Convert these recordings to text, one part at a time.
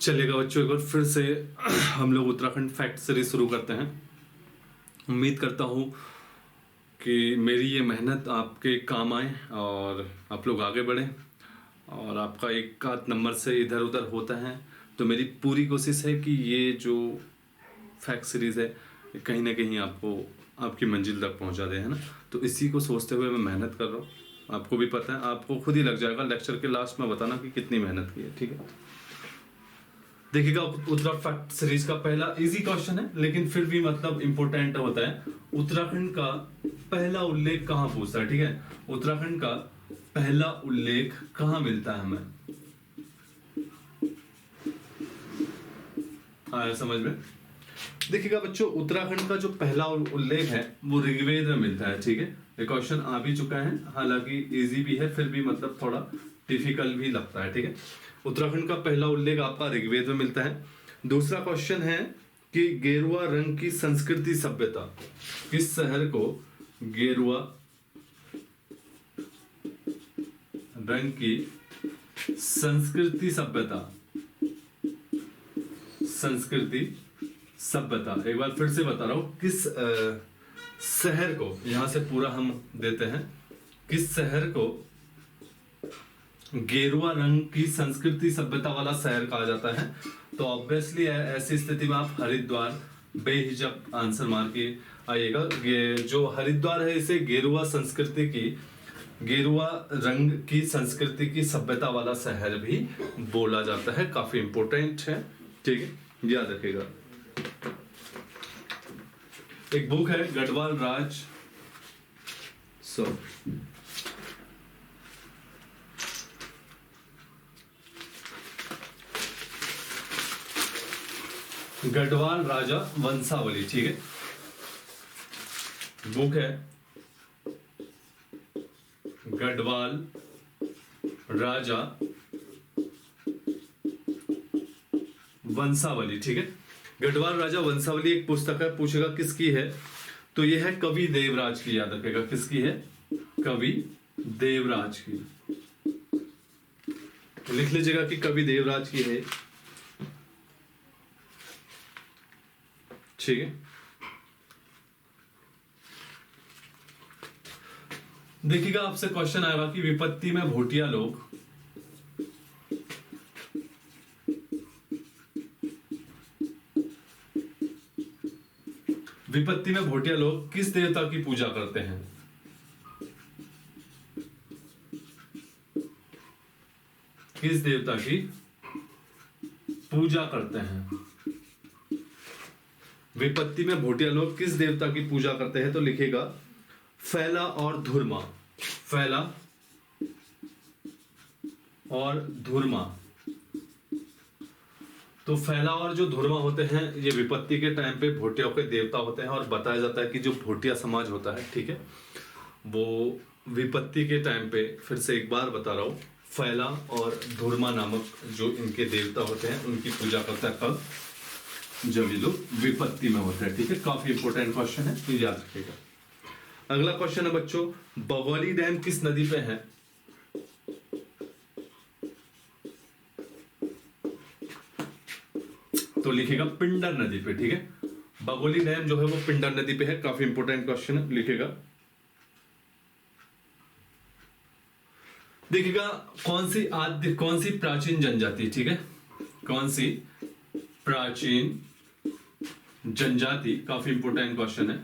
चलेगा बच्चों, एक बार फिर से हम लोग उत्तराखंड फैक्ट सीरीज शुरू करते हैं। उम्मीद करता हूँ कि मेरी ये मेहनत आपके काम आए और आप लोग आगे बढ़ें, और आपका एक आध नंबर से इधर उधर होता है तो मेरी पूरी कोशिश है कि ये जो फैक्ट सीरीज़ है कहीं ना कहीं आपको आपकी मंजिल तक पहुंचा दे, है ना। तो इसी को सोचते हुए मैं मेहनत कर रहा हूँ। आपको भी पता है, आपको खुद ही लग जाएगा लेक्चर के लास्ट में बताना कि कितनी मेहनत की है, ठीक है। देखिएगा, उत्तराखंड फैक्ट सीरीज का पहला इजी क्वेश्चन है लेकिन फिर भी मतलब इंपॉर्टेंट होता है। उत्तराखंड का पहला उल्लेख कहाँ पूछता है, ठीक है। उत्तराखंड का पहला उल्लेख कहाँ मिलता है हमें, आया समझ में। देखिएगा बच्चों, उत्तराखंड का जो पहला उल्लेख है वो ऋग्वेद में मिलता है, ठीक है। ये क्वेश्चन आ भी चुका है, हालांकि इजी भी है फिर भी मतलब थोड़ा डिफिकल्ट भी लगता है, ठीक है। उत्तराखंड का पहला उल्लेख आपका ऋग्वेद में मिलता है। दूसरा क्वेश्चन है कि गेरुआ रंग की संस्कृति सभ्यता, किस शहर को गेरुआ रंग की संस्कृति सभ्यता एक बार फिर से बता रहा हूं, किस शहर को, यहां से पूरा हम देते हैं, किस शहर को गेरुआ रंग की संस्कृति सभ्यता वाला शहर कहा जाता है। तो ऑब्वियसली ऐसी स्थिति में आप हरिद्वार बेहिचक आंसर मार के आइएगा। जो हरिद्वार है इसे गेरुआ रंग की संस्कृति की सभ्यता वाला शहर भी बोला जाता है। काफी इंपोर्टेंट है, ठीक है, याद रखिएगा। एक बुक है गढ़वाल राजा वंशावली, ठीक है, बुक है गढ़वाल राजा वंशावली, ठीक है। गढ़वाल राजा वंशावली एक पुस्तक है, पूछेगा किसकी है, तो यह है कवि देवराज की, याद रखेगा किसकी है, कवि देवराज की। लिख लीजिएगा कि कवि देवराज की है, ठीक है। देखिएगा, आपसे क्वेश्चन आएगा कि विपत्ति में भोटिया लोग किस देवता की पूजा करते हैं। किस देवता की पूजा करते हैं, विपत्ति में भोटिया लोग किस देवता की पूजा करते हैं। तो लिखेगा फैला और धुरमा, फैला और धुरमा। तो फैला और जो धुरमा होते हैं ये विपत्ति के टाइम पे भोटियों के देवता होते हैं, और बताया जाता है कि जो भोटिया समाज होता है, ठीक है, वो विपत्ति के टाइम पे, फिर से एक बार बता रहा हूं, फैला और धुरमा नामक जो इनके देवता होते हैं उनकी पूजा करता है कब, जब ये लोग विपत्ति में होते हैं, ठीक है। काफी इंपोर्टेंट क्वेश्चन है, तो याद रखिएगा। अगला क्वेश्चन है बच्चों, बगौली डैम किस नदी पे है। तो लिखेगा पिंडर नदी पे, ठीक है। बगोली डैम जो है वो पिंडर नदी पे है। काफी इंपोर्टेंट क्वेश्चन है, लिखेगा। देखिएगा, कौन सी प्राचीन जनजाति, ठीक है, कौन सी प्राचीन जनजाति, काफी इंपोर्टेंट क्वेश्चन है,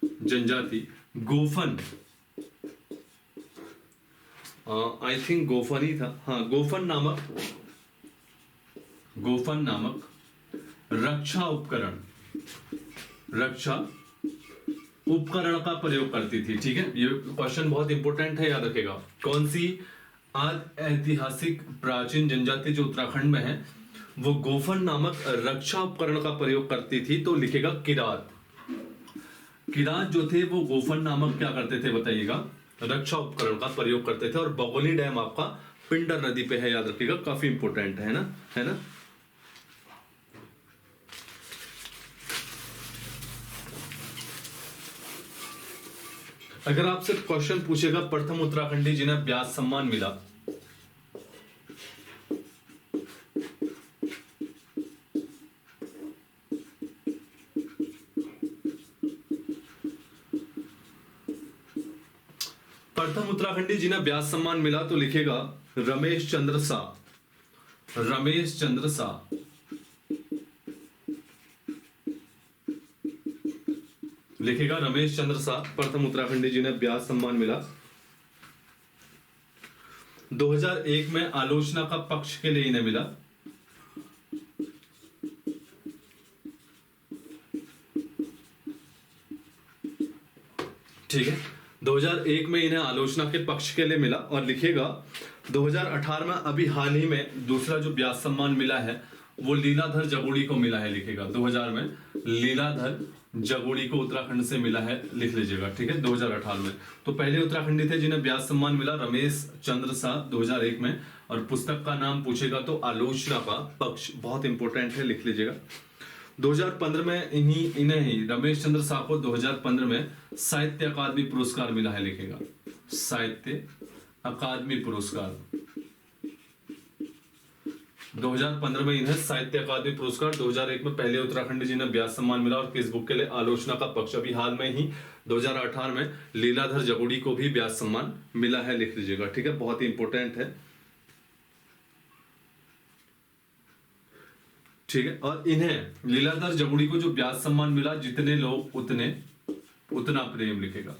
जनजाति गोफन, आई थिंक गोफन ही था, हाँ, गोफन नामक रक्षा उपकरण का प्रयोग करती थी, ठीक है। ये क्वेश्चन बहुत इंपॉर्टेंट है, याद रखेगा। कौन सी ऐतिहासिक प्राचीन जनजाति जो उत्तराखंड में है वो गोफन नामक रक्षा उपकरण का प्रयोग करती थी। तो लिखेगा किरात जो थे वो गोफन नामक क्या करते थे, बताइएगा, रक्षा उपकरण का प्रयोग करते थे। और बगोली डैम आपका पिंडर नदी पे है, याद रखिएगा, काफी इंपॉर्टेंट है ना। अगर आपसे क्वेश्चन पूछेगा प्रथम उत्तराखंडी जिन्हें व्यास सम्मान मिला, प्रथम उत्तराखंडी जिन्हें व्यास सम्मान मिला तो लिखेगा रमेश चंद्र शाह। रमेश चंद्र शाह। लिखेगा रमेश चंद्र शाह प्रथम उत्तराखंडी जिन्हें व्यास सम्मान मिला। 2001 में आलोचना का पक्ष के लिए इन्हें मिला। ठीक है, 2001 में इन्हें आलोचना के पक्ष के लिए मिला। और लिखेगा 2018 में अभी हाल ही में दूसरा जो व्यास सम्मान मिला है वो लीलाधर जगोड़ी को मिला है। लिखेगा 2000 में लीलाधर जगोड़ी को उत्तराखंड से मिला है, लिख लीजिएगा। ठीक है, 2018 में। तो पहले उत्तराखंडी थे जिन्हें व्यास सम्मान मिला, रमेश चंद्र शाह 2001 में। और पुस्तक का नाम पूछेगा तो आलोचना का पक्ष, बहुत इंपॉर्टेंट है, लिख लीजिएगा। 2015 में इन्हें ही रमेश चंद्र शाह को 2015 में साहित्य अकादमी पुरस्कार मिला है। लिखेगा साहित्य अकादमी पुरस्कार। 2015 में इन्हें साहित्य अकादमी पुरस्कार। 2001 में पहले उत्तराखंडी जिन्हें व्यास सम्मान मिला। और किस बुक के लिए? आलोचना का पक्ष। अभी हाल में ही 2018 में लीलाधर जगोड़ी को भी व्यास सम्मान मिला है, लिख लीजिएगा। ठीक है, बहुत ही इंपॉर्टेंट है। ठीक है, और इन्हें लीलाधर जगोड़ी को जो व्यास सम्मान मिला, जितने लोग उतना प्रेम। लिखेगा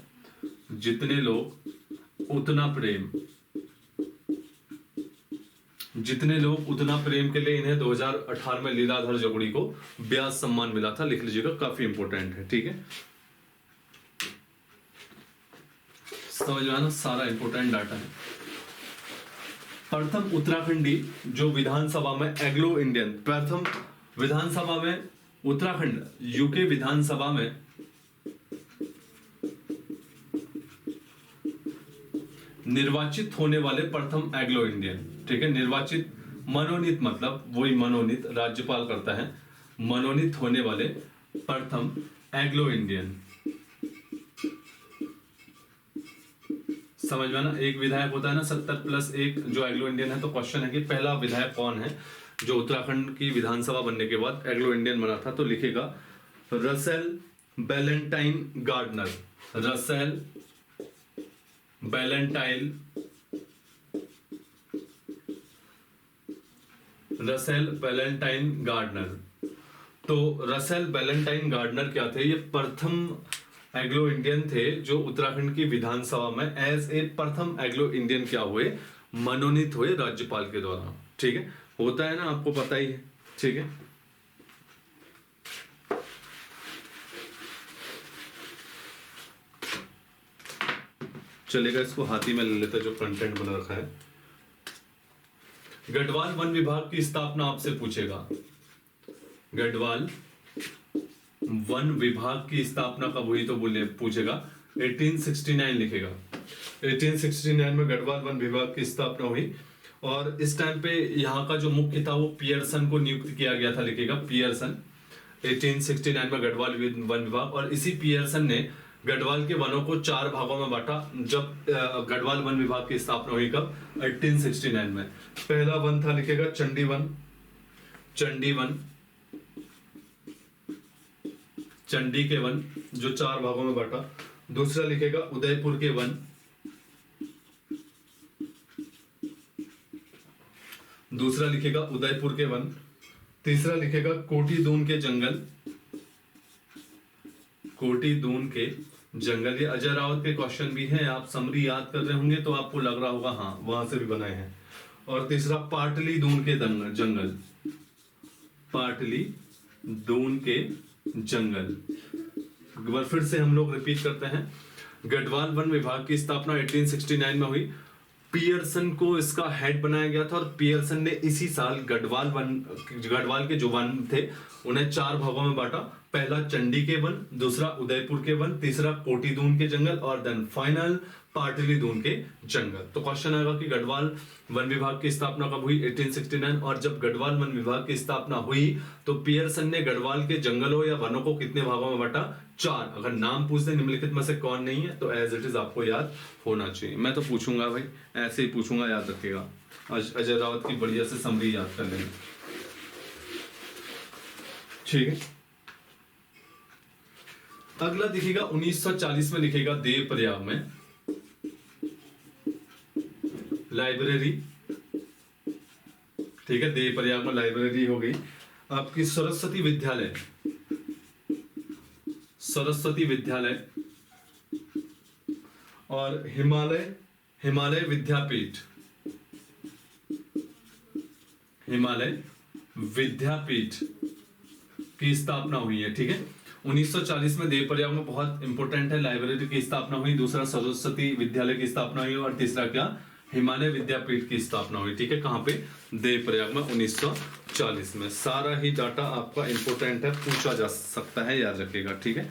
जितने लोग उतना प्रेम। जितने लोग उतना प्रेम के लिए इन्हें 2018 में लीलाधर जगोड़ी को व्यास सम्मान मिला था, लिख लीजिएगा। काफी इंपॉर्टेंट है। ठीक है, समझ में आना, सारा इंपॉर्टेंट डाटा है। प्रथम उत्तराखंडी जो विधानसभा में एग्लो इंडियन, प्रथम विधानसभा में उत्तराखंड यूके विधानसभा में निर्वाचित होने वाले प्रथम एग्लो इंडियन। ठीक है, निर्वाचित, मनोनीत मतलब वही मनोनीत, राज्यपाल करता है। मनोनीत होने वाले प्रथम एग्लो इंडियन। समझ में ना, एक विधायक होता है ना 70+1 जो एग्लो इंडियन है। तो क्वेश्चन है कि पहला विधायक कौन है जो उत्तराखंड की विधानसभा बनने के बाद एग्लो इंडियन बना था? तो लिखेगा Russell Ballantine Gardner. Russell Ballantine, Russell Ballantine Gardner. तो रसेल बैलेंटाइन गार्डनर क्या थे? ये प्रथम एग्लो इंडियन थे जो उत्तराखंड की विधानसभा में एज ए प्रथम एग्लो इंडियन क्या हुए? मनोनीत हुए राज्यपाल के द्वारा। ठीक है, होता है ना, आपको पता ही है। ठीक है, चलेगा, इसको हाथी में ले लेते जो कंटेंट बना रखा है। गढ़वाल वन विभाग की स्थापना आपसे पूछेगा। गढ़वाल वन विभाग की स्थापना कब हुई? तो बोले पूछेगा 1869। लिखेगा 1869 में गढ़वाल वन विभाग की स्थापना हुई। और इस टाइम पे यहाँ का जो मुख्य था वो पियर्सन को नियुक्त किया गया था। लिखेगा पियर्सन। 1869 में गढ़वाल वन विभाग। और इसी पियर्सन ने गढ़वाल के वनों को 4 भागों में बांटा। जब गढ़वाल वन विभाग की स्थापना हुई, कब? 1869 में। पहला वन था, लिखेगा चंडी वन। चंडी वन, चंडी के वन जो 4 भागों में बांटा। दूसरा लिखेगा उदयपुर के वन। दूसरा लिखेगा उदयपुर के वन। तीसरा लिखेगा कोटी दून के जंगल। कोटी दून के जंगल। ये अजय रावत के क्वेश्चन भी हैं, आप समरी याद कर रहे होंगे तो आपको लग रहा होगा हाँ वहां से भी बनाए हैं। और तीसरा पाटली दून के जंगल। पाटली दून के जंगल। एक बार फिर से हम लोग रिपीट करते हैं। गढ़वाल वन विभाग की स्थापना 1869 में हुई। पियर्सन को इसका हेड बनाया गया था। और पियर्सन ने इसी साल गढ़वाल के जो वन थे उन्हें 4 भागों में बांटा। पहला चंडी के वन, दूसरा उदयपुर के वन, तीसरा कोटी दून के जंगल और देन फाइनल पाटली दून के जंगल। तो क्वेश्चन आएगा कि गढ़वाल वन विभाग की स्थापना कब हुई? 1869। और जब गढ़वाल वन विभाग की स्थापना हुई तो पियर्सन ने गढ़वाल के जंगलों या वनों को कितने भागों में बांटा? 4। अगर नाम पूछ दे निम्नलिखित में से कौन नहीं है तो एज इट इज आपको याद होना चाहिए। मैं तो पूछूंगा भाई, ऐसे ही पूछूंगा, याद रखिएगा। अजय रावत की बढ़िया से समरी याद कर लेंगे। ठीक है, अगला दिखेगा 1940 में। लिखेगा देवप्रयाग में। लाइब्रेरी, ठीक है, देव प्रयाग में लाइब्रेरी हो गई। आपकी सरस्वती विद्यालय, सरस्वती विद्यालय, और हिमालय विद्यापीठ, हिमालय विद्यापीठ की स्थापना हुई है, ठीक है। 1940 में देवप्रयाग में बहुत इंपॉर्टेंट है, लाइब्रेरी की स्थापना हुई, दूसरा सरस्वती विद्यालय की स्थापना हुई, और तीसरा क्या, हिमालय विद्यापीठ की स्थापना हुई, ठीक है। कहां पे, देवप्रयाग में 1940 में। सारा ही डाटा आपका इंपॉर्टेंट है, पूछा जा सकता है, याद रखिएगा, ठीक है।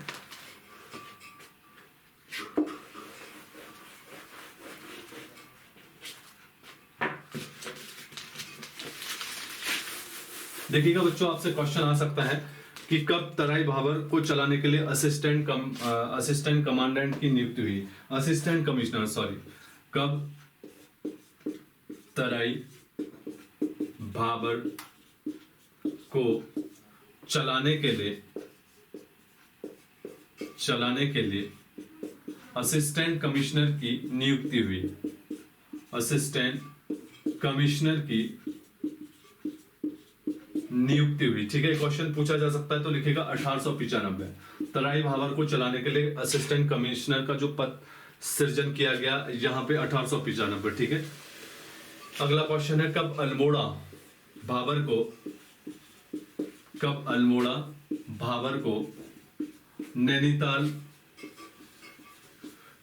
देखिएगा बच्चों, आपसे क्वेश्चन आ सकता है कि कब तराई भाबर को चलाने के लिए असिस्टेंट कमांडेंट की नियुक्ति हुई, असिस्टेंट कमिश्नर, सॉरी, कब तराई भाबर को चलाने के लिए असिस्टेंट कमिश्नर की नियुक्ति हुई, असिस्टेंट कमिश्नर की नियुक्ति हुई, ठीक है। क्वेश्चन पूछा जा सकता है तो लिखेगा 1895, तराई भाबर को चलाने के लिए असिस्टेंट कमिश्नर का जो पद सृजन किया गया यहां पे 1895, ठीक है। अगला क्वेश्चन है कब अल्मोड़ा भाबर को नैनीताल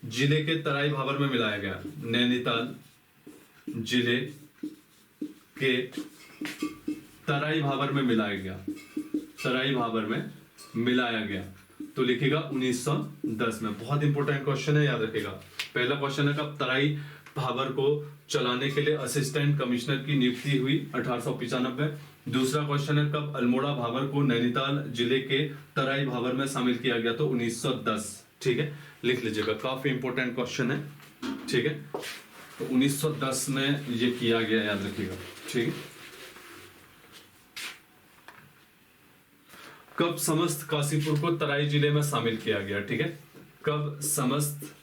जिले के तराई भाबर में मिलाया गया, नैनीताल जिले के तराई भाबर में मिलाया गया, तराई भाबर में मिलाया गया, तो लिखेगा 1910 में। बहुत इंपॉर्टेंट क्वेश्चन है, याद रखेगा। पहला क्वेश्चन है कब तराई भाबर को चलाने के लिए असिस्टेंट कमिश्नर की नियुक्ति हुई, 1895। दूसरा क्वेश्चन है कब अल्मोड़ा भाबर को नैनीताल जिले के तराई भाबर में शामिल किया गया, तो 1910, ठीक है, लिख लीजिएगा, काफी इंपॉर्टेंट क्वेश्चन है, ठीक है। तो 1910 में ये किया गया, याद रखिएगा, ठीक है। कब समस्त काशीपुर को तराई जिले में शामिल किया गया, ठीक है, कब समस्त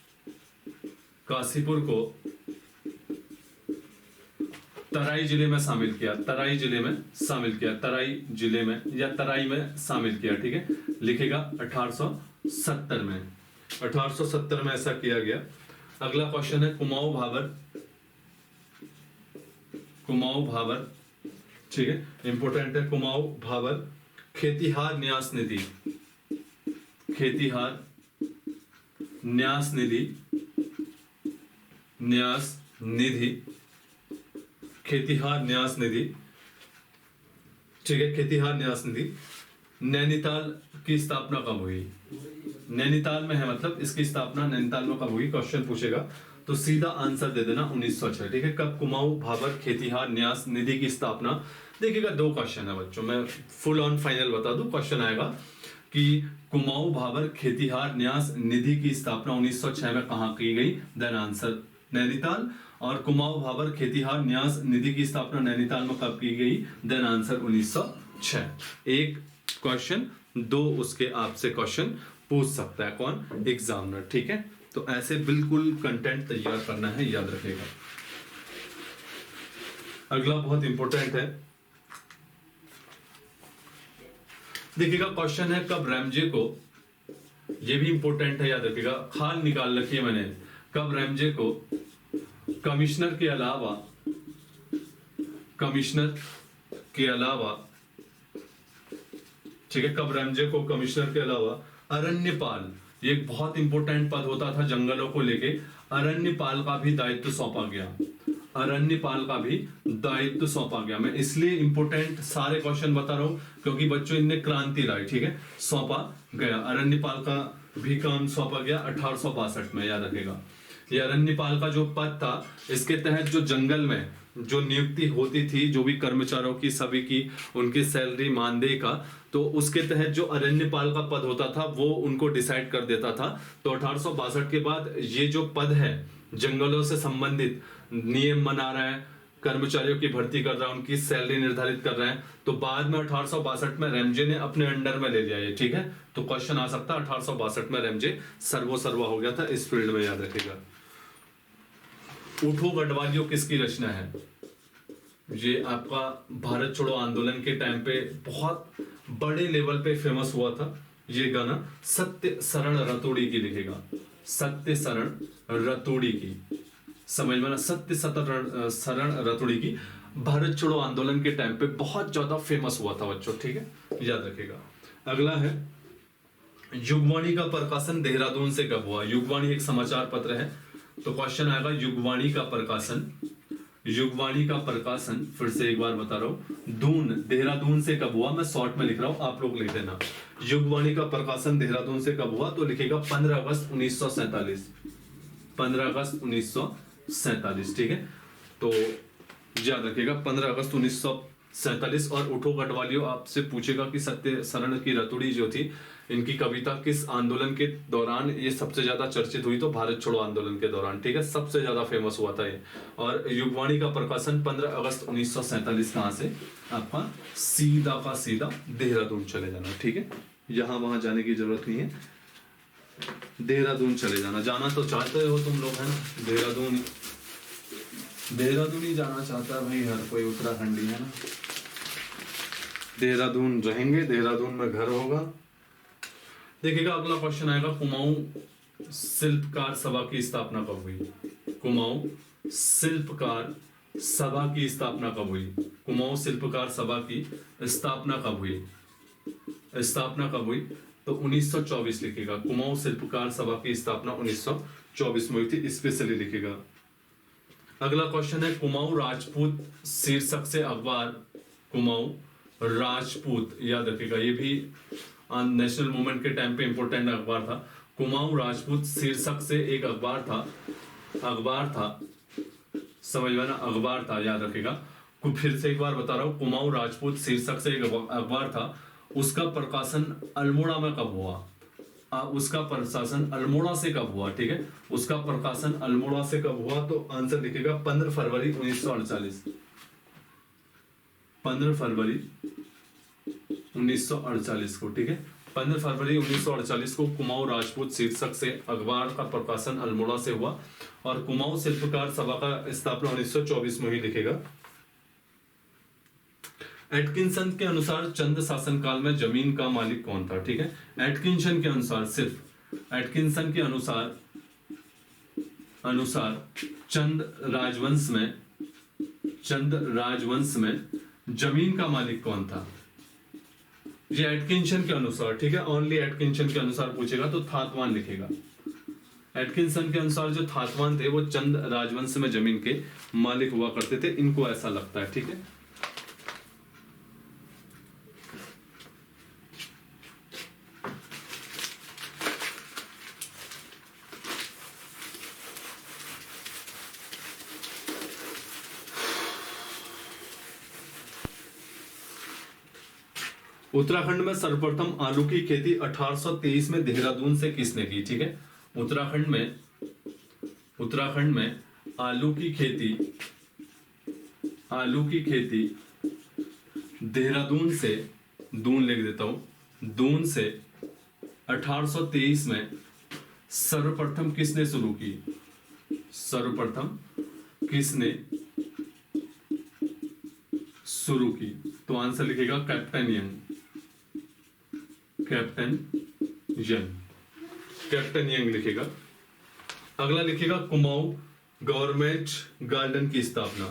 काशीपुर को तराई जिले में शामिल किया, तराई जिले में शामिल किया, तराई जिले में या तराई में शामिल किया, ठीक है, लिखेगा 1870 में, 1870 में ऐसा किया गया। अगला क्वेश्चन है कुमाऊं भाबर, ठीक है, इंपॉर्टेंट है, कुमाऊं भाबर खेतिहार न्यास निधि, खेतिहार न्यास निधि, खेतिहार न्यास निधि, ठीक है, खेतिहार न्यास निधि नैनीताल की स्थापना कब हुई, नैनीताल में है, मतलब इसकी स्थापना नैनीताल में कब हुई, क्वेश्चन पूछेगा तो सीधा आंसर दे देना 1906, ठीक है। कब कुमाऊं भाबर खेतिहार न्यास निधि की स्थापना, देखिएगा 2 क्वेश्चन है बच्चों, मैं फुल ऑन फाइनल बता दूं, क्वेश्चन आएगा कि कुमाऊं भाबर खेतिहार न्यास निधि की स्थापना 1906 में कहां की गई, देन आंसर नैनीताल, और कुमाऊं भाबर खेतिहार न्यास निधि की स्थापना नैनीताल में कब की गई, देन आंसर 1906। एक क्वेश्चन 2 उसके आपसे क्वेश्चन पूछ सकता है कौन, एग्जामिनर, ठीक है। तो ऐसे बिल्कुल कंटेंट तैयार करना है, याद रखिएगा। अगला बहुत इंपॉर्टेंट है, देखिएगा, क्वेश्चन है कब रैमजे को, ये भी इंपॉर्टेंट है, याद रखिएगा, खाल निकाल रखी है मैंने, कब रैमजे को कमिश्नर के अलावा, ठीक है, कब रैमजे को कमिश्नर के अलावा अरण्यपाल, ये एक बहुत इंपॉर्टेंट पद होता था जंगलों को लेके, अरण्यपाल का भी दायित्व सौंपा गया, अरण्यपाल का भी दायित्व सौंपा गया। मैं इसलिए इंपॉर्टेंट सारे क्वेश्चन बता रहा हूं क्योंकि बच्चों इनने क्रांति लाई, ठीक है, सौंपा गया, अरण्यपाल का भी काम सौंपा गया 1862 में, याद रखेगा। ये अरण्यपाल का जो पद था, इसके तहत जो जंगल में जो नियुक्ति होती थी, जो भी कर्मचारियों की, सभी की, उनकी सैलरी, मानदेय का, तो उसके तहत जो अरण्यपाल का पद होता था वो उनको डिसाइड कर देता था। तो 1862 के बाद ये जो पद है, जंगलों से संबंधित नियम बना रहा है, कर्मचारियों की भर्ती कर रहा है, उनकी सैलरी निर्धारित कर रहा है, तो बाद में 1862 में रैमजे ने अपने अंडर में ले लिया ये, ठीक है। तो क्वेश्चन आ सकता है 1862 में रैमजे सर्वो सर्वा हो गया था इस फील्ड में, याद रखिएगा। उठो गढ़वालियो किसकी रचना है? ये आपका भारत छोड़ो आंदोलन के टाइम पे बहुत बड़े लेवल पे फेमस हुआ था ये गाना। सत्य शरण रतोड़ी की लिखेगा, सत्य शरण रतोड़ी की, समझ में ना, सत्य शरण रतोड़ी की भारत छोड़ो आंदोलन के टाइम पे बहुत ज्यादा फेमस हुआ था बच्चों, ठीक है, याद रखिएगा। अगला है युगवाणी का प्रकाशन देहरादून से कब हुआ? युगवाणी एक समाचार पत्र है, तो क्वेश्चन आएगा युगवाणी का प्रकाशन, युगवाणी का प्रकाशन फिर से एक बार बता रहा हूं, दून देहरादून से कब हुआ? मैं शॉर्ट में लिख रहा हूं, आप लोग लिख देना। युगवाणी का प्रकाशन देहरादून से कब हुआ? तो लिखेगा 15 अगस्त 1947, 15 अगस्त 1947, ठीक है, तो याद रखिएगा 15 अगस्त 1947। और उठो गढ़वालियो आपसे पूछेगा कि सत्य शरण की रतुड़ी जो थी, इनकी कविता किस आंदोलन के दौरान ये सबसे ज्यादा चर्चित हुई? तो भारत छोड़ो आंदोलन के दौरान, ठीक है, सबसे ज्यादा फेमस हुआ था ये। और युगवाणी का प्रकाशन 15 अगस्त 1947 कहां से? आपका सीधा का सीधा देहरादून चले जाना, ठीक है, यहां वहां जाने की जरूरत नहीं है, देहरादून चले जाना। जाना तो चाहते हो तुम लोग, है ना, देहरादून, देहरादून ही जाना चाहता है भाई हर कोई, उत्तराखंडी है ना, देहरादून रहेंगे, देहरादून में घर होगा। देखिएगा अगला क्वेश्चन आएगा, कुमाऊं शिल्पकार सभा की स्थापना कब हुई? कुमाऊं शिल्पकार सभा की स्थापना कब हुई? कुमाऊं शिल्पकार सभा की स्थापना कब हुई? स्थापना कब हुई? तो 1924 लिखेगा। कुमाऊं शिल्पकार सभा की स्थापना 1924 में हुई थी, स्पेशली लिखेगा। अगला क्वेश्चन है, कुमाऊं राजपूत शीर्षक से अखबार, कुमाऊं राजपूत, याद रखिएगा, ये भी नेशनल मूवमेंट के टाइम पे इंपॉर्टेंट अखबार था। कुमाऊं राजपूत शीर्षक से एक अखबार था, अखबार था, समझ में ना, अखबार था, याद रखिएगा। फिर से एक बार बता रहा हूं, कुमाऊं राजपूत शीर्षक से एक अखबार था, उसका प्रकाशन अल्मोड़ा में कब हुआ? उसका प्रकाशन अल्मोड़ा से कब हुआ? ठीक है, उसका प्रकाशन अल्मोड़ा से कब हुआ? तो आंसर लिखेगा 15 फरवरी 1948, 15 फरवरी 1948 को, ठीक है, 15 फरवरी 1948 को कुमाऊं राजपूत शीर्षक से अखबार का प्रकाशन अल्मोड़ा से हुआ। और कुमाऊं शिल्पकार सभा का स्थापना 1924 में ही लिखेगा। एटकिंसन के अनुसार चंद शासनकाल में जमीन का मालिक कौन था? ठीक है, एटकिंसन के अनुसार, सिर्फ एटकिंसन के अनुसार चंद राजवंश में जमीन का मालिक कौन था? ये एटकिंसन के अनुसार, ठीक है, ओनली एटकिंसन के अनुसार पूछेगा तो थातवान लिखेगा। एटकिंसन के अनुसार जो थातवान थे वो चंद राजवंश में जमीन के मालिक हुआ करते थे, इनको ऐसा लगता है, ठीक है। उत्तराखंड में सर्वप्रथम आलू की खेती 1823 में देहरादून से किसने की? ठीक है, उत्तराखंड में आलू की खेती देहरादून से, दून लिख देता हूं, दून से 1823 में सर्वप्रथम किसने शुरू की? सर्वप्रथम किसने शुरू की? तो आंसर लिखेगा कैप्टन यंग, कैप्टन यंग लिखेगा। अगला लिखेगा कुमाऊं गवर्नमेंट गार्डन की स्थापना,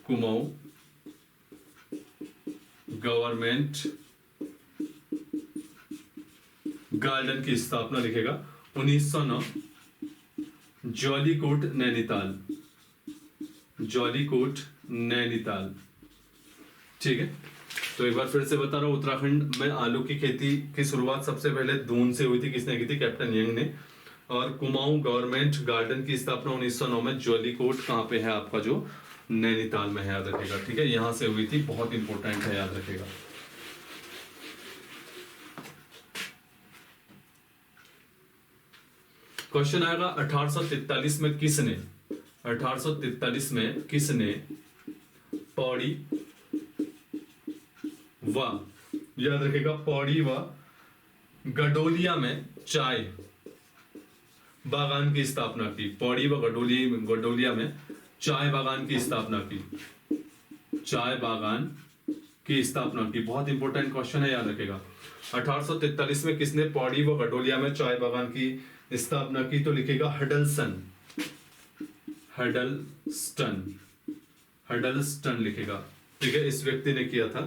कुमाऊं गवर्नमेंट गार्डन की स्थापना लिखेगा 1909, जॉलीकोट नैनीताल, ठीक है। तो एक बार फिर से बता रहा हूं, उत्तराखंड में आलू की खेती की शुरुआत सबसे पहले दून से हुई थी, किसने की थी? कैप्टन यंग ने। और कुमाऊं गवर्नमेंट गार्डन की स्थापना 1909 में जॉलीकोट कहां पे है आपका? जो नैनीताल में है, याद रखेगा, ठीक है, यहां से हुई थी, बहुत इंपॉर्टेंट है, याद रखेगा। क्वेश्चन आएगा 1843 में किसने पौड़ी व, याद रखेगा, पौड़ी व गडोलिया में चाय बागान की स्थापना की, पौड़ी व गडोलिया में चाय बागान की स्थापना की, चाय बागान की स्थापना की। बहुत इंपॉर्टेंट क्वेश्चन है, याद रखेगा। 1843 में किसने पौड़ी व गडोलिया में चाय बागान की स्थापना की? तो लिखेगा हडलसन, हडलस्टन, हडलस्टन लिखेगा, ठीक है, इस व्यक्ति ने किया था।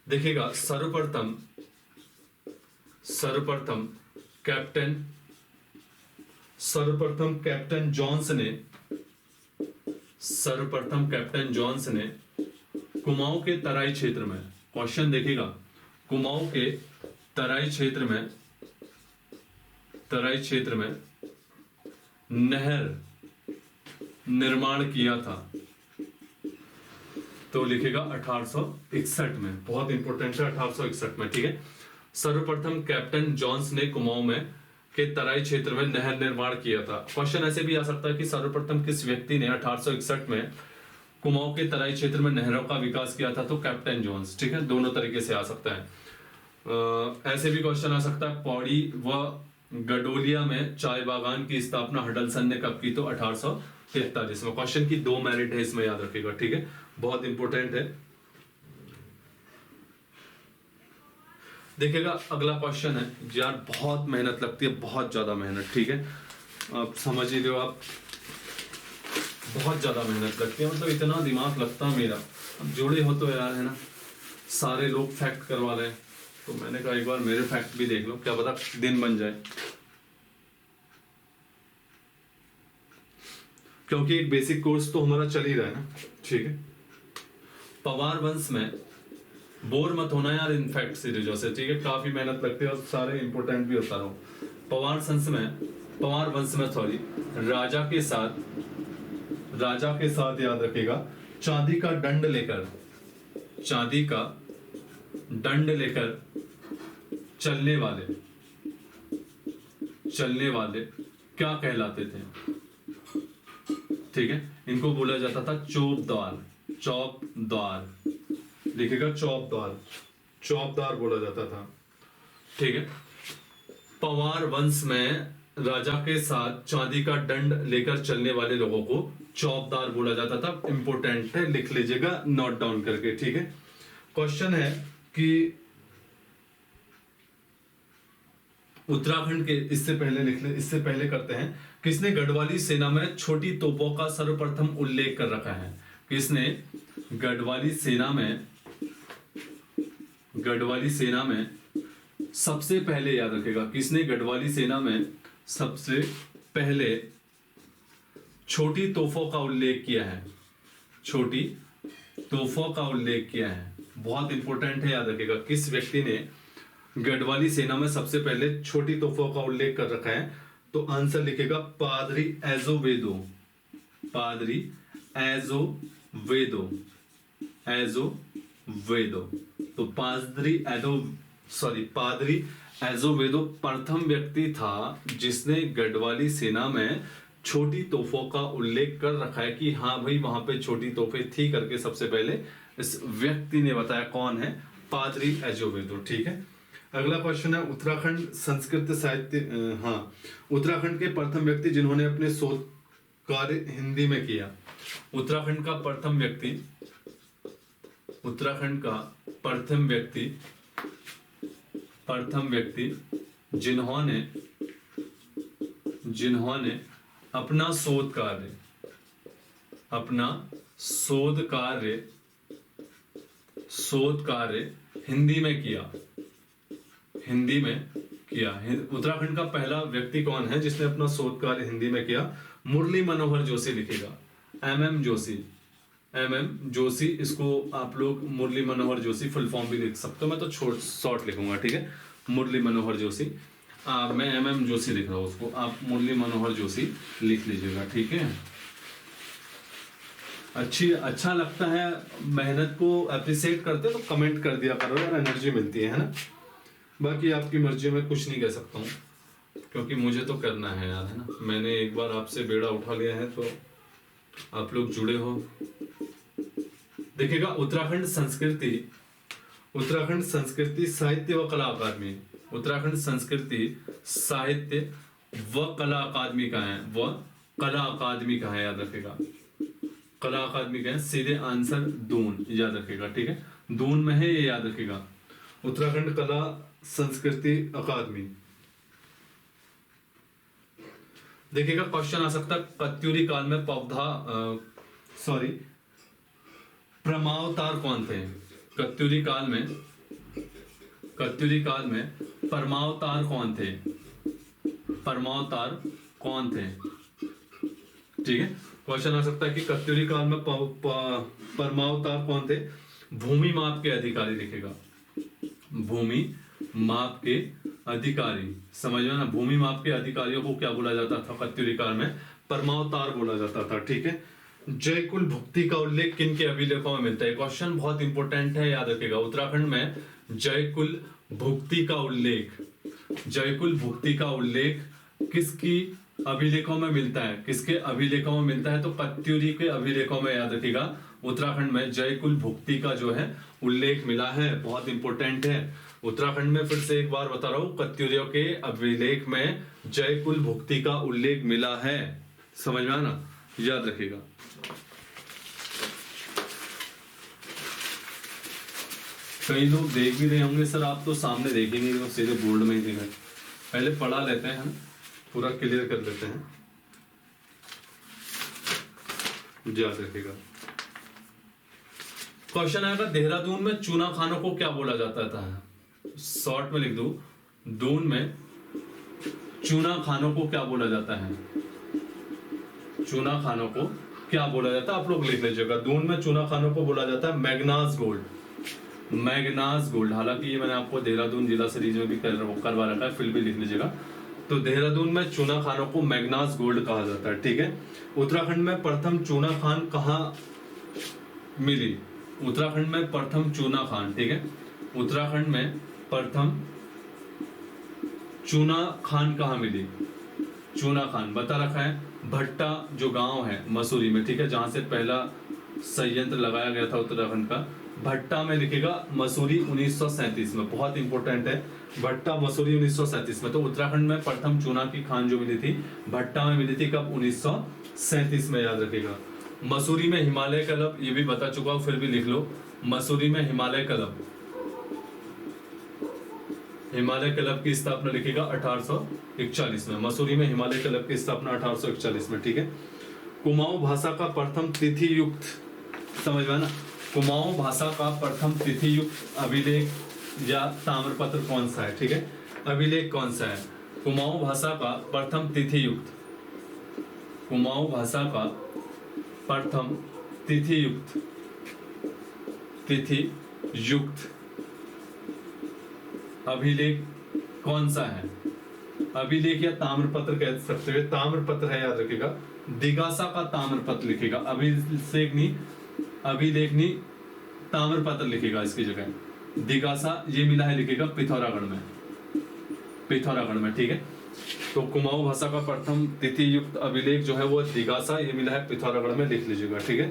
देखिएगा सर्वप्रथम कैप्टन जॉन्स ने कुमाऊं के तराई क्षेत्र में, क्वेश्चन देखिएगा, कुमाऊं के तराई क्षेत्र में नहर निर्माण किया था। तो लिखेगा 1861 में, बहुत इंपॉर्टेंट है 1861 में, ठीक है। सर्वप्रथम कैप्टन जॉन्स ने कुमाऊं में के तराई क्षेत्र में नहर निर्माण किया था। क्वेश्चन ऐसे भी आ सकता है कि सर्वप्रथम किस व्यक्ति ने 1861 में कुमाऊं के तराई क्षेत्र में नहरों का विकास किया था? तो कैप्टन जॉन्स, ठीक है, दोनों तरीके से आ सकता है। ऐसे भी क्वेश्चन आ सकता है पौड़ी व गडोलिया में चाय बागान की स्थापना हडलसन ने कब की? तो 1843 में। क्वेश्चन की 2 मेरिट है, इसमें याद रखिएगा, ठीक है, बहुत इंपॉर्टेंट है। देखिएगा अगला क्वेश्चन है, यार बहुत मेहनत लगती है, बहुत ज्यादा मेहनत, ठीक है, आप समझ ही लो, आप बहुत ज्यादा मेहनत लगती है, मतलब इतना दिमाग लगता है मेरा। अब जुड़े हो तो यार, है ना, सारे लोग फैक्ट करवा रहे हैं, तो मैंने कहा एक बार मेरे फैक्ट भी देख लो, क्या पता दिन बन जाए। क्योंकि एक बेसिक कोर्स तो हमारा चल ही रहा है ना, ठीक है। पवार वंश में, बोर मत होना यार इन फैक्ट सीरीजों से, ठीक है, काफी मेहनत लगती है और सारे इंपॉर्टेंट भी होता रहो। पवार वंश में सॉरी, राजा के साथ याद रखेगा, चांदी का दंड लेकर चलने वाले क्या कहलाते थे? ठीक है, इनको बोला जाता था चौबदार, लिखेगा चौबदार बोला जाता था, ठीक है। पवार वंश में राजा के साथ चांदी का दंड लेकर चलने वाले लोगों को चौबदार बोला जाता था। इंपॉर्टेंट है, लिख लीजिएगा नोट डाउन करके, ठीक है। क्वेश्चन है कि उत्तराखंड के, इससे पहले करते हैं, किसने गढ़वाली सेना में छोटी तोपों का सर्वप्रथम उल्लेख कर रखा है? किसने गढ़वाली सेना में सबसे पहले, याद रखेगा, किसने गढ़वाली सेना में सबसे पहले छोटी तोपों का उल्लेख किया है? छोटी तोपों का उल्लेख किया है, बहुत इंपॉर्टेंट है, याद रखेगा, किस व्यक्ति ने गढ़वाली सेना में सबसे पहले छोटी तोपों का उल्लेख कर रखा है? तो आंसर लिखेगा पादरी एजोवेदो, तो पादरी एजोवेदो प्रथम व्यक्ति था जिसने गढ़वाली सेना में छोटी तोपों का उल्लेख कर रखा है कि हाँ भाई वहां पे छोटी तोपें थी करके सबसे पहले इस व्यक्ति ने बताया। कौन है? पादरी एजोवेदो, ठीक है। अगला क्वेश्चन है, उत्तराखंड संस्कृत साहित्य, उत्तराखंड के प्रथम व्यक्ति जिन्होंने अपने शोध कार्य हिंदी में किया। उत्तराखंड का प्रथम व्यक्ति जिन्होंने अपना शोध कार्य हिंदी में किया। उत्तराखंड का पहला व्यक्ति कौन है जिसने अपना शोध कार्य हिंदी में किया? मुरली मनोहर जोशी लिखेगा, MM जोशी, इसको आप लोग मुरली मनोहर जोशी फुल फॉर्म भी लिख सकते हो, मैं तो शॉर्ट लिखूंगा, ठीक है, मुरली मनोहर जोशी। मैं MM जोशी लिख रहा हूँ, उसको आप मुरली मनोहर जोशी लिख लीजिएगा, ठीक है। अच्छा लगता है, मेहनत को अप्रिशिएट करते हो तो कमेंट कर दिया करो यार, एनर्जी मिलती है ना। बाकी आपकी मर्जी में कुछ नहीं कह सकता हूँ, क्योंकि मुझे तो करना है यार, है ना। मैंने एक बार आपसे बेड़ा उठा लिया है तो आप लोग जुड़े हो। देखिएगा उत्तराखंड संस्कृति साहित्य व कला अकादमी, उत्तराखंड संस्कृति साहित्य व कला अकादमी का है, व कला अकादमी का है, याद रखेगा। कला अकादमी का है, सीधे आंसर दून, याद रखेगा, ठीक है, दून में है ये, याद रखेगा, उत्तराखंड कला संस्कृति अकादमी। देखिएगा क्वेश्चन आ सकता है, कत्यूरी काल में परमावतार कौन थे? कत्यूरी काल में परमावतार कौन थे? परमावतार कौन थे? ठीक है, क्वेश्चन आ सकता है कि कत्यूरी काल में परमावतार कौन थे? भूमि माप के अधिकारी, लिखेगा, भूमि माप के अधिकारी, समझ में ना, भूमि माप के अधिकारियों को क्या बोला जाता था? कत्यूरी काल में परमावतार बोला जाता था, ठीक है। जयकुल भुक्ति का उल्लेख किन के अभिलेखों में मिलता है? क्वेश्चन बहुत इंपॉर्टेंट है, याद रखेगा। उत्तराखंड में जयकुल भुक्ति का उल्लेख किसकी अभिलेखों में मिलता है? किसके अभिलेखों में मिलता है? तो कत्यूरी के अभिलेखों में, याद रखिएगा। उत्तराखंड में जयकुल भुक्ति का जो है उल्लेख मिला है, बहुत इंपॉर्टेंट है। उत्तराखंड में फिर से एक बार बता रहा हूं, कत्यूरियों के अभिलेख में जयकुल भुक्ति का उल्लेख मिला है, समझ में आना, याद रखिएगा। कई लोग देख भी रहे होंगे, सर आप तो सामने देख ही नहीं रहे, सीधे बोर्ड में ही देख रहे। पहले पढ़ा लेते हैं, पूरा क्लियर कर लेते हैं, याद रखिएगा। क्वेश्चन आएगा, देहरादून में चूना खानों को क्या बोला जाता था? शॉर्ट में लिख दूं, दून में चूना खानों को क्या बोला जाता है? चूना खानों को क्या बोला जाता है? आप लोग लिख लीजिएगा। दून में चूना खानों को बोला जाता है मैग्नास गोल्ड। हालांकि ये मैंने आपको देहरादून जिला सीरीज में भी करवा रखा है, फिर भी लिख लीजिएगा। तो देहरादून में चूना खानों को मैग्नास गोल्ड कहा जाता है, ठीक है। उत्तराखंड में प्रथम चूना खान कहाँ मिली? उत्तराखंड में प्रथम चूना खान, ठीक है, उत्तराखंड में प्रथम चूना खान कहाँ मिली? चूना खान बता रखा है, भट्टा जो गांव है मसूरी में, ठीक है, जहां से पहला संयंत्र लगाया गया था उत्तराखंड का, भट्टा में लिखेगा, मसूरी 1937 में, बहुत इंपॉर्टेंट है, भट्टा मसूरी 1937 में। तो उत्तराखंड में प्रथम चूना की खान जो मिली थी भट्टा में मिली थी, कब? 1937 में, याद रखेगा। मसूरी में हिमालय कलब, ये भी बता चुका हूं, फिर भी लिख लो, मसूरी में हिमालय क्लब की स्थापना लिखेगा 1841 में, मसूरी में हिमालय क्लब की स्थापना 1841 में, ठीक है। कुमाऊं भाषा का प्रथम तिथि युक्त, समझ में ना, कुमाऊं भाषा का प्रथम तिथि युक्त अभिलेख या ताम्रपत्र कौन सा है? ठीक है, अभिलेख कौन सा है? कुमाऊं भाषा का प्रथम तिथि युक्त, कुमाऊं भाषा का प्रथम तिथि युक्त अभिलेख कौन सा है? अभिलेख या ताम्रपत्र कह सकते हो, ताम्रपत्र है, याद रखिएगा। दिगासा का ताम्रपत्र लिखेगा, अभिलेख नहीं, ताम्रपत्र लिखेगा इसकी जगह। दिगासा ये मिला है, लिखेगा पिथौरागढ़ में, ठीक है। तो कुमाऊं भाषा का प्रथम तिथि युक्त अभिलेख जो है वो दिगासा, ये मिला है पिथौरागढ़ में, लिख लीजिएगा, ठीक है।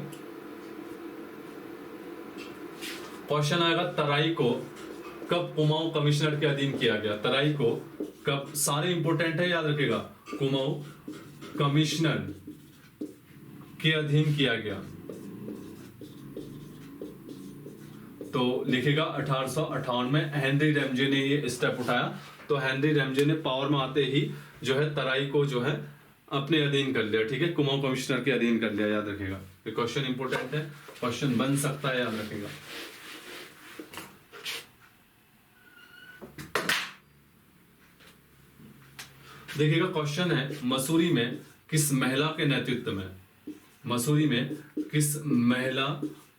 क्वेश्चन आएगा, तराई को कब कुमाऊं कमिश्नर के अधीन किया गया? तराई को कब? सारे इंपोर्टेंट है, याद रखेगा। कुमाऊं कमिश्नर के अधीन किया गया, तो लिखेगा 1858 में। हेनरी रैमजे ने ये स्टेप उठाया, तो हेनरी रैमजे ने पावर में आते ही जो है तराई को जो है अपने अधीन कर लिया, ठीक है, कुमाऊं कमिश्नर के अधीन कर लिया, याद रखेगा। ये क्वेश्चन इंपोर्टेंट है, क्वेश्चन बन सकता है, याद रखेगा। देखिएगा क्वेश्चन है, मसूरी में किस महिला के नेतृत्व में, मसूरी में किस महिला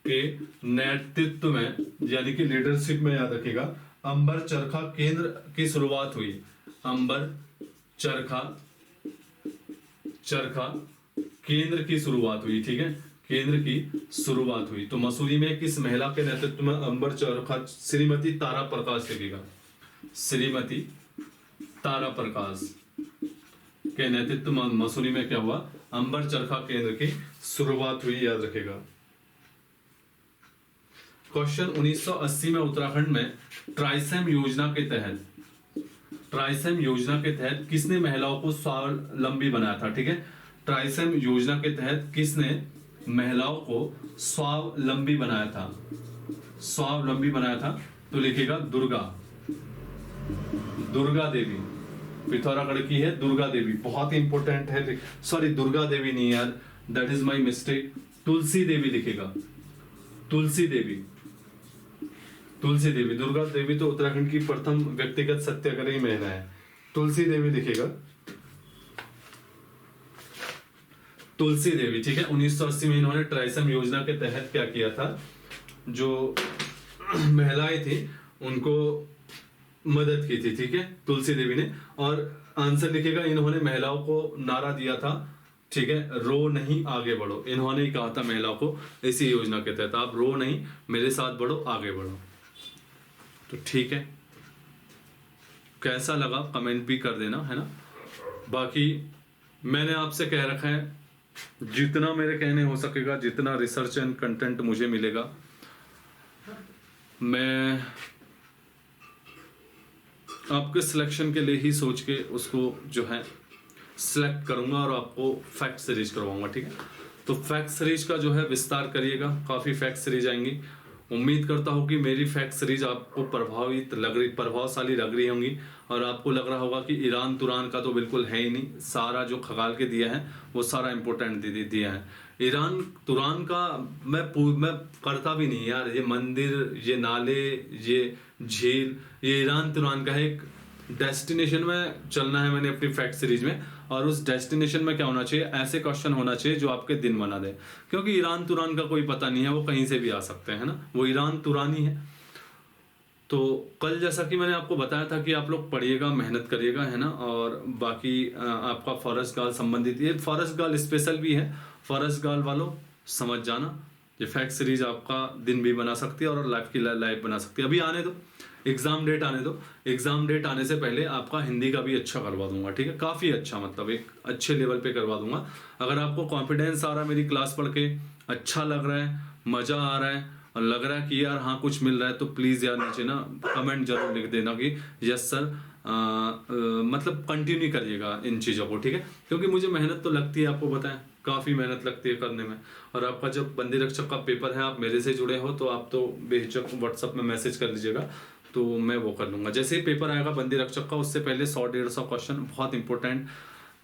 के नेतृत्व में यानी कि लीडरशिप में, याद रखिएगा, अंबर चरखा केंद्र की शुरुआत हुई। अंबर चरखा केंद्र की शुरुआत हुई, ठीक है, केंद्र की शुरुआत हुई। तो मसूरी में किस महिला के नेतृत्व में अंबर चरखा? श्रीमती तारा प्रकाश लिखेगा, श्रीमती तारा प्रकाश के नेतृत्व में मसूरी में क्या हुआ? अंबर चरखा केंद्र की शुरुआत हुई, याद रखेगा। क्वेश्चन 1980 में उत्तराखंड में ट्राइसेम योजना के तहत ट्राइसेम योजना के तहत किसने महिलाओं को स्वावलंबी बनाया था? ठीक है, ट्राइसेम योजना के तहत किसने महिलाओं को स्वावलंबी बनाया था? स्वावलंबी बनाया था तो लिखेगा दुर्गा देवी। पिथौरागढ़ की है दुर्गा देवी, बहुत ही इंपॉर्टेंट है। सॉरी, दुर्गा देवी नहीं यार, that is my mistake. Tulsi Devi लिखेगा, तुलसी देवी। दुर्गा देवी तो उत्तराखंड की प्रथम व्यक्तिगत सत्याग्रही महिला है। तुलसी देवी लिखेगा, तुलसी देवी। ठीक है, 1980 में इन्होंने ट्राइसम योजना के तहत क्या किया था, जो महिलाएं थी उनको मदद की थी। ठीक है, तुलसी देवी ने। और आंसर लिखेगा, इन्होंने महिलाओं को नारा दिया था, ठीक है, रो नहीं आगे बढ़ो। इन्होंने ही कहा था महिलाओं को इसी योजना के तहत, आप रो नहीं, मेरे साथ बढ़ो, आगे बढ़ो। तो ठीक है, कैसा लगा कमेंट भी कर देना, है ना। बाकी मैंने आपसे कह रखा है, जितना मेरे कहने हो सकेगा, जितना रिसर्च एंड कंटेंट मुझे मिलेगा, मैं आपके सिलेक्शन के लिए ही सोच के उसको जो है सिलेक्ट करूंगा और आपको फैक्ट सीरीज करवाऊंगा। ठीक है, तो फैक्ट सीरीज का जो है विस्तार करिएगा, काफ़ी फैक्ट सीरीज आएंगी। उम्मीद करता हूँ कि मेरी फैक्ट सीरीज आपको प्रभावशाली लग रही होंगी और आपको लग रहा होगा कि ईरान तुरान का तो बिल्कुल है ही नहीं, सारा जो खगाल के दिया है वो सारा इंपॉर्टेंट दिया है। ईरान तुरान का मैं करता भी नहीं यार, ये मंदिर, ये नाले, ये झील, ये ईरान तुरान का है। एक डेस्टिनेशन में चलना है मैंने अपनी फैक्ट सीरीज में, और उस डेस्टिनेशन में क्या होना चाहिए, ऐसे क्वेश्चन होना चाहिए जो आपके दिन बना दे, क्योंकि ईरान तुरान का कोई पता नहीं है, वो कहीं से भी आ सकते हैं ना, वो ईरान तुरानी है। तो कल जैसा कि मैंने आपको बताया था कि आप लोग पढ़िएगा, मेहनत करिएगा, है ना। और बाकी आपका फॉरेस्ट गार्ड संबंधित, ये फॉरेस्ट गार्ड स्पेशल भी है, फॉरेस्ट गार्ड वालों समझ जाना, ये फैक्ट सीरीज आपका दिन भी बना सकती है और लाइफ की लाइफ बना सकती है। अभी आने दो, एग्जाम डेट आने दो, एग्जाम डेट आने से पहले आपका हिंदी का भी अच्छा करवा दूंगा। ठीक है, काफ़ी अच्छा, मतलब एक अच्छे लेवल पे करवा दूंगा। अगर आपको कॉन्फिडेंस आ रहा है मेरी क्लास पढ़ के, अच्छा लग रहा है, मज़ा आ रहा है और लग रहा है कि यार हाँ कुछ मिल रहा है, तो प्लीज़ यार नीचे ना कमेंट जरूर लिख देना कि यस सर, मतलब कंटिन्यू करिएगा इन चीज़ों को। ठीक है, क्योंकि मुझे मेहनत तो लगती है, आपको बताएं काफ़ी मेहनत लगती है करने में। और आपका जब बंदी रक्षक का पेपर है, आप मेरे से जुड़े हो, तो आप तो बेहिचक व्हाट्सअप में मैसेज कर लीजिएगा, तो मैं वो कर लूँगा। जैसे ही पेपर आएगा बंदी रक्षक का, उससे पहले 100-150 क्वेश्चन बहुत इंपॉर्टेंट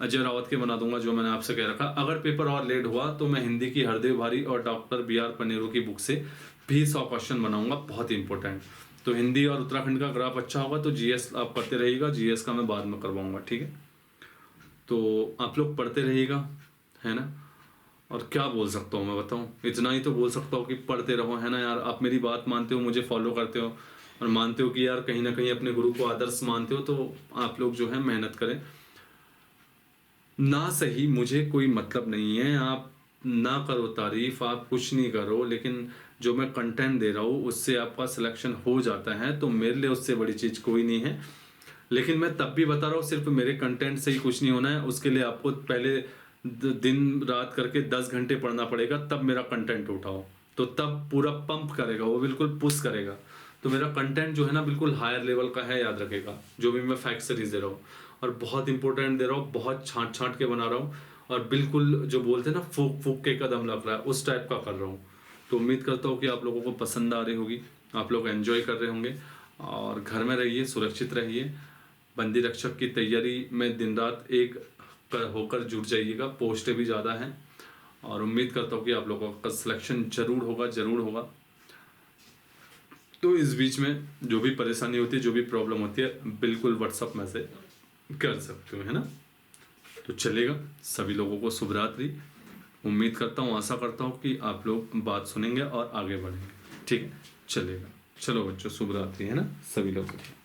अजय रावत के बना दूंगा, जो मैंने आपसे कह रखा। अगर पेपर और लेट हुआ तो मैं हिंदी की हरदेव भारी और डॉक्टर BR पनेरू की बुक से भी 100 क्वेश्चन बनाऊंगा, बहुत इंपॉर्टेंट। तो हिंदी और उत्तराखंड का ग्राफ अच्छा होगा तो GS आप पढ़ते रहिएगा, GS का मैं बाद में करवाऊंगा। ठीक है, तो आप लोग पढ़ते रहिएगा, है ना। और क्या बोल सकता हूँ मैं, बताऊँ, इतना ही तो बोल सकता हूँ कि पढ़ते रहो, है ना यार। आप मेरी बात मानते हो, मुझे फॉलो करते हो और मानते हो कि यार कहीं ना कहीं अपने गुरु को आदर्श मानते हो, तो आप लोग जो है मेहनत करें। ना सही मुझे कोई मतलब नहीं है, आप ना करो तारीफ, आप कुछ नहीं करो, लेकिन जो मैं कंटेंट दे रहा हूँ उससे आपका सिलेक्शन हो जाता है, तो मेरे लिए उससे बड़ी चीज़ कोई नहीं है। लेकिन मैं तब भी बता रहा हूँ, सिर्फ मेरे कंटेंट से ही कुछ नहीं होना है, उसके लिए आपको पहले दिन रात करके 10 घंटे पढ़ना पड़ेगा, तब मेरा कंटेंट उठाओ, तो तब पूरा पंप करेगा, वो बिल्कुल पुश करेगा। तो मेरा कंटेंट जो है ना बिल्कुल हायर लेवल का है, याद रखेगा, जो भी मैं फैक्ट सीरीज दे रहा हूँ, और बहुत इंपॉर्टेंट दे रहा हूँ, बहुत छांट छांट के बना रहा हूँ, और बिल्कुल जो बोलते हैं ना फूक फूक के कदम लग रहा है, उस टाइप का कर रहा हूँ। तो उम्मीद करता हूँ कि आप लोगों को पसंद आ रही होगी, आप लोग एंजॉय कर रहे होंगे, और घर में रहिए, सुरक्षित रहिए। बंदी रक्षक की तैयारी में दिन रात एक होकर जुट जाइएगा, पोस्टें भी ज़्यादा हैं, और उम्मीद करता हूँ कि आप लोगों का सिलेक्शन जरूर होगा। तो इस बीच में जो भी परेशानी होती है, जो भी प्रॉब्लम होती है, बिल्कुल व्हाट्सअप में से कर सकते हो, है ना। तो चलेगा, सभी लोगों को शुभ रात्रि। उम्मीद करता हूँ, आशा करता हूँ कि आप लोग बात सुनेंगे और आगे बढ़ेंगे। ठीक है, चलेगा, चलो बच्चों, शुभ रात्रि, है ना सभी लोगों को।